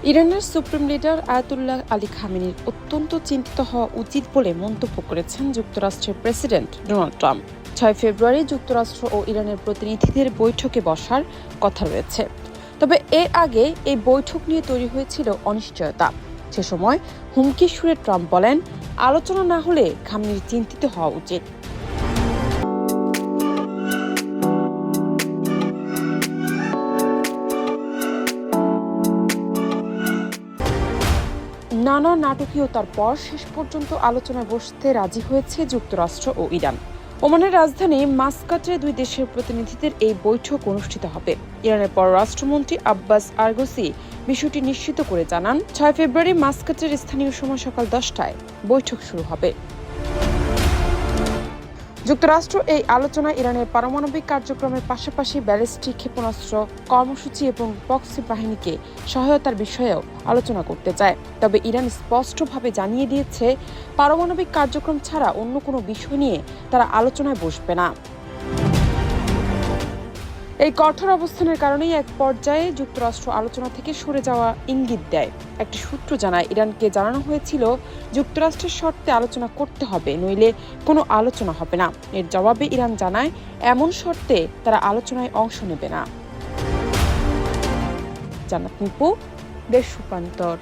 ইরানের supreme leader Ayatollah Ali খামেনির অত্যন্ত চিন্তিত হওয়া উচিত বলে মন্তব্য করেছেন যুক্তরাষ্ট্রের প্রেসিডেন্ট ডোনাল্ড ট্রাম্প। ৬ ফেব্রুয়ারি যুক্তরাষ্ট্র ও ইরানের প্রতিনিধিদের বৈঠকে বসার কথা রয়েছে। তবে এর আগে এই বৈঠক নিয়ে তৈরি হয়েছিল অনিশ্চয়তা। সে সময় হুমকির সুরে ট্রাম্প বলেন, আলোচনা না হলে খামেনির চিন্তিত হওয়া উচিত। নানা নাটকীয়তার পর শেষ পর্যন্ত আলোচনায় বসতে রাজি হয়েছে যুক্তরাষ্ট্র ও ইরান। ওমানের রাজধানী মাসকাটে দুই দেশের প্রতিনিধিদের এই বৈঠক অনুষ্ঠিত হবে। ইরানের পররাষ্ট্রমন্ত্রী আব্বাস আরগসি বিষয়টি নিশ্চিত করে জানান, ৬ ফেব্রুয়ারি মাসকাটের স্থানীয় সময় সকাল ১০টায় বৈঠক শুরু হবে। যুক্তরাষ্ট্র এই আলোচনায় ইরানের পারমাণবিক কার্যক্রমের পাশাপাশি ব্যালিস্টিক ক্ষেপণাস্ত্র কর্মসূচি এবং প্রক্সি বাহিনীকে সহায়তার বিষয়েও আলোচনা করতে চায়। তবে ইরান স্পষ্টভাবে জানিয়ে দিয়েছে, পারমাণবিক কার্যক্রম ছাড়া অন্য কোনো বিষয় নিয়ে তারা আলোচনায় বসবে না। এই কঠোর অবস্থানের কারণেই এক পর্যায়ে যুক্তরাষ্ট্র আলোচনা থেকে সরে যাওয়া ইঙ্গিত দেয়। একটি সূত্র জানায়, ইরানকে জানানো হয়েছিল যুক্তরাষ্ট্রের শর্তে আলোচনা করতে হবে, নইলে কোনো আলোচনা হবে না। এর জবাবে ইরান জানায়, এমন শর্তে তারা আলোচনায় অংশ নেবে না। জান্নাত নিপু, দেশ রূপান্তর।